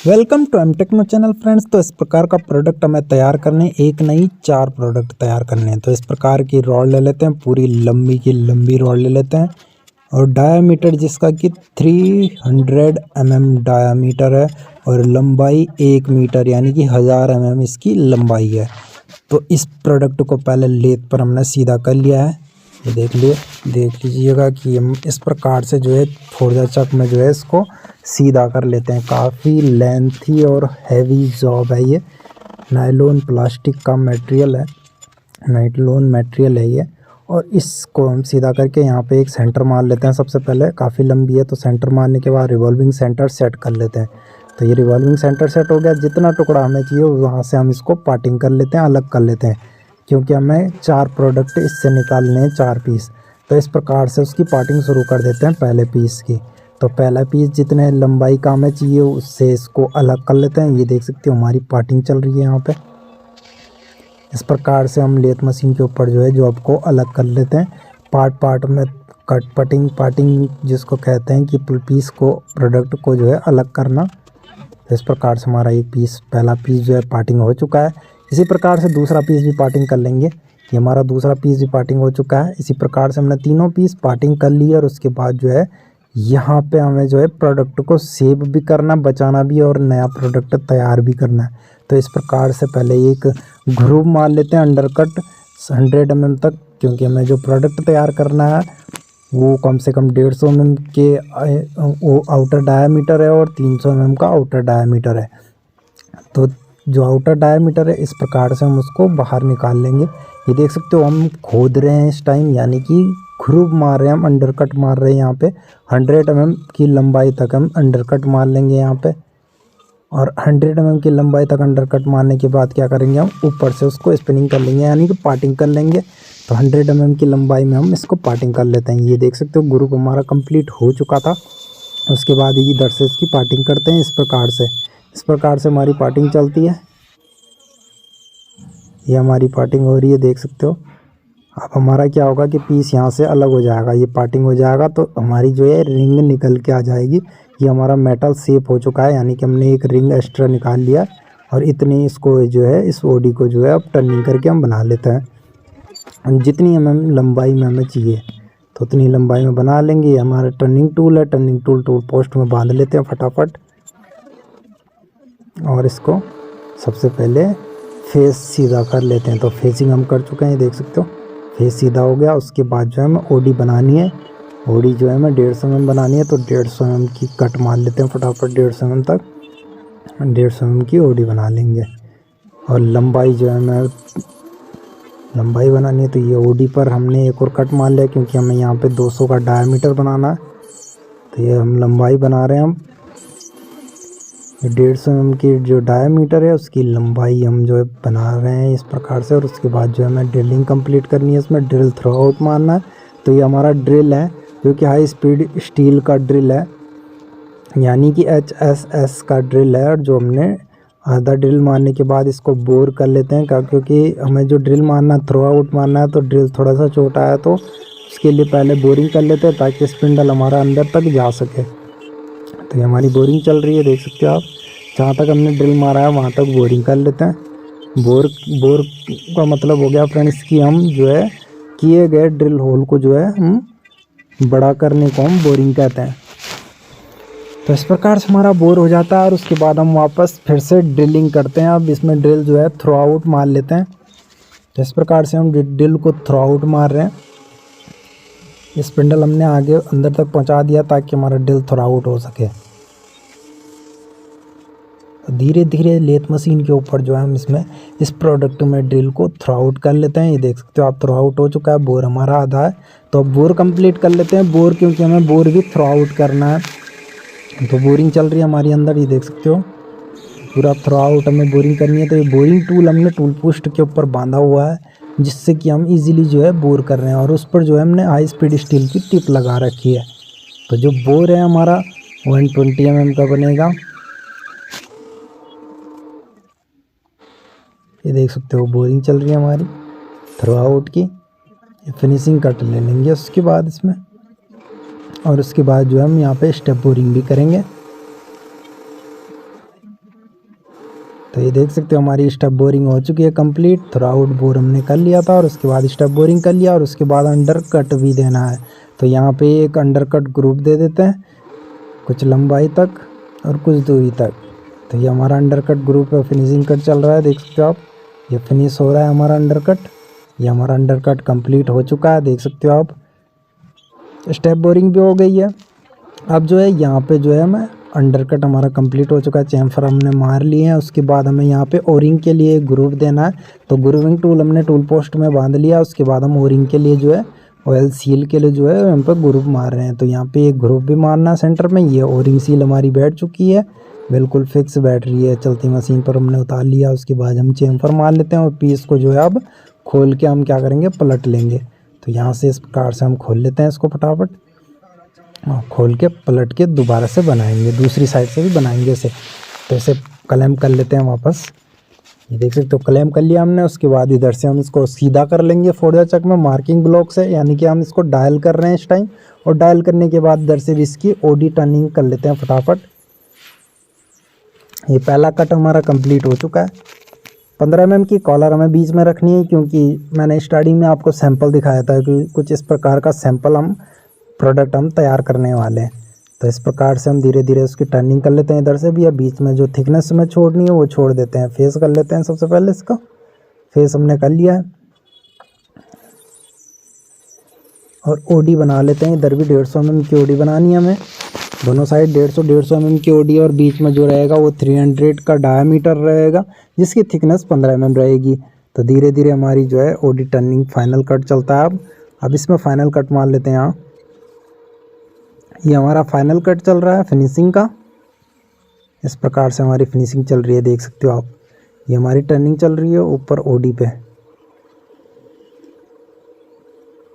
Welcome to M techno channel friends. तो इस प्रकार का प्रोडक्ट हमें तैयार करने, एक नहीं 4 प्रोडक्ट तैयार करने हैं। तो इस प्रकार की रॉड ले लेते हैं, पूरी लंबी की लंबी रॉड ले लेते हैं और डायामीटर जिसका कि 300 डायामीटर है और लंबाई 1 मीटर यानी कि 1000 इसकी लंबाई है। तो इस प्रोडक्ट को पहले लेथ पर हमने सीधा कर लिया है। ये देख लीजिएगा कि हम इस प्रकार से जो है फोर्जा चक में जो है इसको सीधा कर लेते हैं। काफ़ी लेंथी और हैवी जॉब है ये। नायलॉन प्लास्टिक का मटेरियल है, नायलॉन मटेरियल है ये। और इसको हम सीधा करके यहाँ पे एक सेंटर मार लेते हैं। सबसे पहले काफ़ी लंबी है तो सेंटर मारने के बाद रिवॉल्विंग सेंटर सेट कर लेते हैं। तो ये रिवॉल्विंग सेंटर सेट हो गया। जितना टुकड़ा हमें चाहिए वहाँ से हम इसको पार्टिंग कर लेते हैं, अलग कर लेते हैं, क्योंकि हमें 4 प्रोडक्ट इससे निकालने हैं, 4 पीस। तो इस प्रकार से उसकी पार्टिंग शुरू कर देते हैं पहले पीस की। तो पहला पीस जितने लंबाई का हमें चाहिए उससे इसको अलग कर लेते हैं। ये देख सकते हो हमारी पार्टिंग चल रही है यहाँ पे। इस प्रकार से हम लेथ मशीन के ऊपर जो है जॉब को अलग कर लेते हैं। पार्ट में पार्टिंग जिसको कहते हैं कि पीस को, प्रोडक्ट को जो है अलग करना। इस प्रकार से हमारा एक पीस, पहला पीस जो है पार्टिंग हो चुका है। इसी प्रकार से दूसरा पीस भी पार्टिंग कर लेंगे। ये हमारा दूसरा पीस भी पार्टिंग हो चुका है। इसी प्रकार से हमने तीनों पीस पार्टिंग कर लिए और उसके बाद जो है यहाँ पे हमें जो है प्रोडक्ट को सेव भी करना, बचाना भी और नया प्रोडक्ट तैयार भी करना है। तो इस प्रकार से पहले एक ग्रूव मार लेते हैं अंडरकट 100 तक, क्योंकि हमें जो प्रोडक्ट तैयार करना है वो कम से कम 150 के वो आउटर डायामीटर है और 300 का आउटर डायामीटर है। तो जो आउटर डायामीटर है इस प्रकार से हम उसको बाहर निकाल लेंगे। ये देख सकते हो हम खोद रहे हैं इस टाइम, यानी कि ग्रूव मार रहे हैं, हम अंडरकट मार रहे हैं यहाँ पे। 100 की लंबाई तक हम अंडरकट मार लेंगे यहाँ पे। और 100 की लंबाई तक अंडरकट मारने के बाद क्या करेंगे, हम ऊपर से उसको स्पिनिंग कर लेंगे, यानी कि पार्टिंग कर लेंगे। तो 100 की लंबाई में हम इसको पार्टिंग कर लेते हैं। ये देख सकते हो ग्रुप हमारा कंप्लीट हो चुका था। उसके बाद इधर से इसकी पार्टिंग करते हैं। इस प्रकार से हमारी पार्टिंग चलती है। ये हमारी पार्टिंग हो रही है, देख सकते हो। अब हमारा क्या होगा कि पीस यहाँ से अलग हो जाएगा, ये पार्टिंग हो जाएगा तो हमारी जो है रिंग निकल के आ जाएगी। ये हमारा मेटल शेप हो चुका है, यानी कि हमने एक रिंग एक्स्ट्रा निकाल लिया और इतनी इसको जो है, इस बॉडी को जो है अब टर्निंग करके हम बना लेते हैं। जितनी हमें लंबाई में हमें चाहिए तो उतनी लंबाई में बना लेंगे। ये हमारा टर्निंग टूल है, टर्निंग टूल पोस्ट में बांध लेते हैं फटाफट। और इसको सबसे पहले फेस सीधा कर लेते हैं। तो फेसिंग हम कर चुके हैं, देख सकते हो फेस सीधा हो गया। उसके बाद जो है हमें ओडी बनानी है। ओडी जो है हमें 150 बनानी है, तो 150 की कट मार लेते हैं फटाफट। 150 तक 150 की ओडी बना लेंगे। और लंबाई जो है हमें लंबाई बनानी है, तो ये ओडी पर हमने एक और कट मार लिया, क्योंकि हमें यहाँ पे 200 का डायामीटर बनाना है। तो ये हम लंबाई बना रहे हैं। हम 150 की जो डायामीटर है उसकी लंबाई हम जो है बना रहे हैं इस प्रकार से। और उसके बाद जो है हमें ड्रिलिंग कंप्लीट करनी है, इसमें ड्रिल थ्रो आउट मारना है। तो ये हमारा ड्रिल है जो कि हाई स्पीड स्टील का ड्रिल है, यानी कि HSS का ड्रिल है। और जो हमने आधा ड्रिल मारने के बाद इसको बोर कर लेते हैं, क्योंकि हमें जो ड्रिल मारना, थ्रो आउट मारना है, तो ड्रिल थोड़ा सा छोटा है, तो उसके लिए पहले बोरिंग कर लेते हैं ताकि स्पिंडल हमारा अंदर तक जा सके। तो ये हमारी बोरिंग चल रही है, देख सकते हो आप। जहाँ तक हमने ड्रिल मारा है वहाँ तक बोरिंग कर लेते हैं। बोर का मतलब हो गया फ्रेंड्स कि हम जो है किए गए ड्रिल होल को जो है हम बड़ा करने को हम बोरिंग कहते हैं। तो इस प्रकार से हमारा बोर हो जाता है और उसके बाद हम वापस फिर से ड्रिलिंग करते हैं। अब इसमें ड्रिल जो है थ्रो आउट मार लेते हैं। तो इस प्रकार से हम ड्रिल को थ्रो आउट मार रहे हैं। स्पिंडल हमने आगे अंदर तक पहुंचा दिया ताकि हमारा ड्रिल थ्रो आउट हो सके। धीरे धीरे लेथ मशीन के ऊपर जो है हम इसमें इस प्रोडक्ट में ड्रिल को थ्रो आउट कर लेते हैं। ये देख सकते हो आप, थ्रो आउट हो चुका है। बोर हमारा आधा है, तो अब बोर कंप्लीट कर लेते हैं। बोर क्योंकि हमें बोर भी थ्रो आउट करना है। तो बोरिंग चल रही है हमारी अंदर, ये देख सकते हो पूरा थ्रो आउट हमें बोरिंग करनी है। तो ये बोरिंग टूल हमने टूल पोस्ट के ऊपर बांधा हुआ है, जिससे कि हम इजीली जो है बोर कर रहे हैं। और उस पर जो है हमने हाई स्पीड स्टील की टिप लगा रखी है। तो जो बोर है हमारा 120 mm का बनेगा। ये देख सकते हो बोरिंग चल रही है हमारी थ्रो आउट की। फिनिशिंग कट ले लेंगे उसके बाद इसमें। और उसके बाद जो है हम यहाँ पे स्टेप बोरिंग भी करेंगे। तो ये देख सकते हो हमारी स्टेप बोरिंग हो चुकी है कंप्लीट। थ्रू आउट बोर हमने कर लिया था और उसके बाद स्टेप बोरिंग कर लिया और उसके बाद अंडर कट भी देना है। तो यहाँ पे एक अंडर कट ग्रुप दे देते हैं कुछ लंबाई तक और कुछ दूरी तक। तो ये हमारा अंडर कट ग्रुप है, फिनिशिंग कट चल रहा है, देख सकते हो आप। ये फिनिश हो रहा है हमारा अंडर कट। ये हमारा अंडर कट कम्प्लीट हो चुका है, देख सकते हो आप। स्टेप बोरिंग भी हो गई है। अब जो है यहाँ पे जो है मैं अंडर कट हमारा कंप्लीट हो चुका है, चैम्फर हमने मार लिए हैं। उसके बाद हमें यहाँ पे ओरिंग के लिए ग्रूव देना है। तो ग्रूविंग टूल हमने टूल पोस्ट में बांध लिया। उसके बाद हम ओरिंग के लिए जो है ऑयल सील के लिए जो है हम पे ग्रूव मार रहे हैं। तो यहाँ पे एक ग्रूव भी मारना है सेंटर में। ये ओरिंग सील हमारी बैठ चुकी है, बिल्कुल फिक्स बैठ रही है, चलती मशीन पर हमने उतार लिया। उसके बाद हम चैम्फर मार लेते हैं और पीस को जो है अब खोल के हम क्या करेंगे, पलट लेंगे। तो यहाँ से इस प्रकार से हम खोल लेते हैं इसको फटाफट, खोल के पलट के दोबारा से बनाएंगे, दूसरी साइड से भी बनाएंगे इसे। तो इसे क्लैंप कर लेते हैं वापस। ये देख सकते हो क्लैंप कर लिया हमने। उसके बाद इधर से हम इसको सीधा कर लेंगे फोर्जा चक में मार्किंग ब्लॉक से, यानी कि हम इसको डायल कर रहे हैं इस टाइम। और डायल करने के बाद इधर से भी इसकी ओडी टर्निंग कर लेते हैं फटाफट। ये पहला कट हमारा कंप्लीट हो चुका है। 15 mm की कॉलर हमें बीच में रखनी है, क्योंकि मैंने स्टार्टिंग में आपको सैंपल दिखाया था कि कुछ इस प्रकार का सैंपल हम प्रोडक्ट हम तैयार करने वाले हैं। तो इस प्रकार से हम धीरे धीरे उसकी टर्निंग कर लेते हैं इधर से भी। या बीच में जो थिकनेस में छोड़नी है वो छोड़ देते हैं। फेस कर लेते हैं सबसे पहले, इसका फेस हमने कर लिया है। और ओडी बना लेते हैं। इधर भी 150 mm की ओडी बनानी है हमें, दोनों साइड 150 mm की ओडी। और बीच में जो रहेगा वो 300 का डायामीटर रहेगा, जिसकी थिकनेस 15 mm रहेगी। तो धीरे धीरे हमारी जो है ओडी टर्निंग फाइनल कट चलता है। अब इसमें फाइनल कट मार लेते हैं। यहाँ ये हमारा फाइनल कट चल रहा है फिनिशिंग का। इस प्रकार से हमारी फिनिशिंग चल रही है, देख सकते हो आप। ये हमारी टर्निंग चल रही है ऊपर ओडी पे।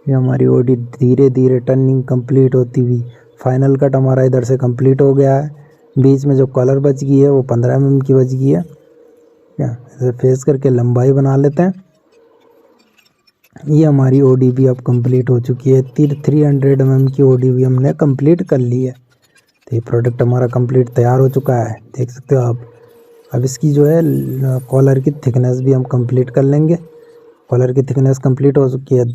ये हमारी ओडी धीरे धीरे टर्निंग कंप्लीट होती हुई फाइनल कट हमारा इधर से कंप्लीट हो गया है। बीच में जो कलर बच गई है वो 15 mm की बच गई है। क्या इसे फेस करके लंबाई बना लेते हैं। ये हमारी ओडी भी अब कंप्लीट हो चुकी है। 300 mm की ओडी भी हमने कंप्लीट कर ली है। तो ये प्रोडक्ट हमारा कंप्लीट तैयार हो चुका है, देख सकते हो आप। अब इसकी जो है कॉलर की थिकनेस भी हम कंप्लीट कर लेंगे। कॉलर की थिकनेस कंप्लीट हो चुकी है।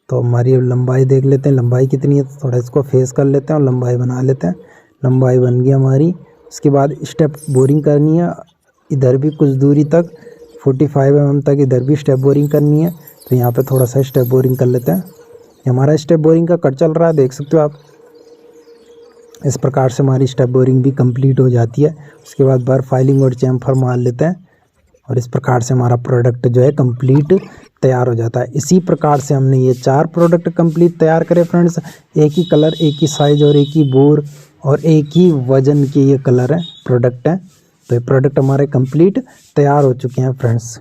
तो हमारी लंबाई देख लेते हैं, लंबाई कितनी है। थोड़ा इसको फेस कर लेते हैं और लंबाई बना लेते हैं। लंबाई बन गई हमारी। उसके बाद स्टेप बोरिंग करनी है इधर भी कुछ दूरी तक, 45 mm तक इधर भी स्टेप बोरिंग करनी है। तो यहाँ पे थोड़ा सा स्टेप बोरिंग कर लेते हैं। हमारा स्टेप बोरिंग का कट चल रहा है, देख सकते हो आप। इस प्रकार से हमारी स्टेप बोरिंग भी कंप्लीट हो जाती है। उसके बाद बार फाइलिंग और चैम्फर मार लेते हैं और इस प्रकार से हमारा प्रोडक्ट जो है कंप्लीट तैयार हो जाता है। इसी प्रकार से हमने ये 4 प्रोडक्ट कंप्लीट तैयार करे फ्रेंड्स। एक ही कलर, एक ही साइज़ और एक ही बोर और एक ही वजन के ये कलर है, प्रोडक्ट है। तो ये प्रोडक्ट हमारे कंप्लीट तैयार हो चुके हैं फ्रेंड्स।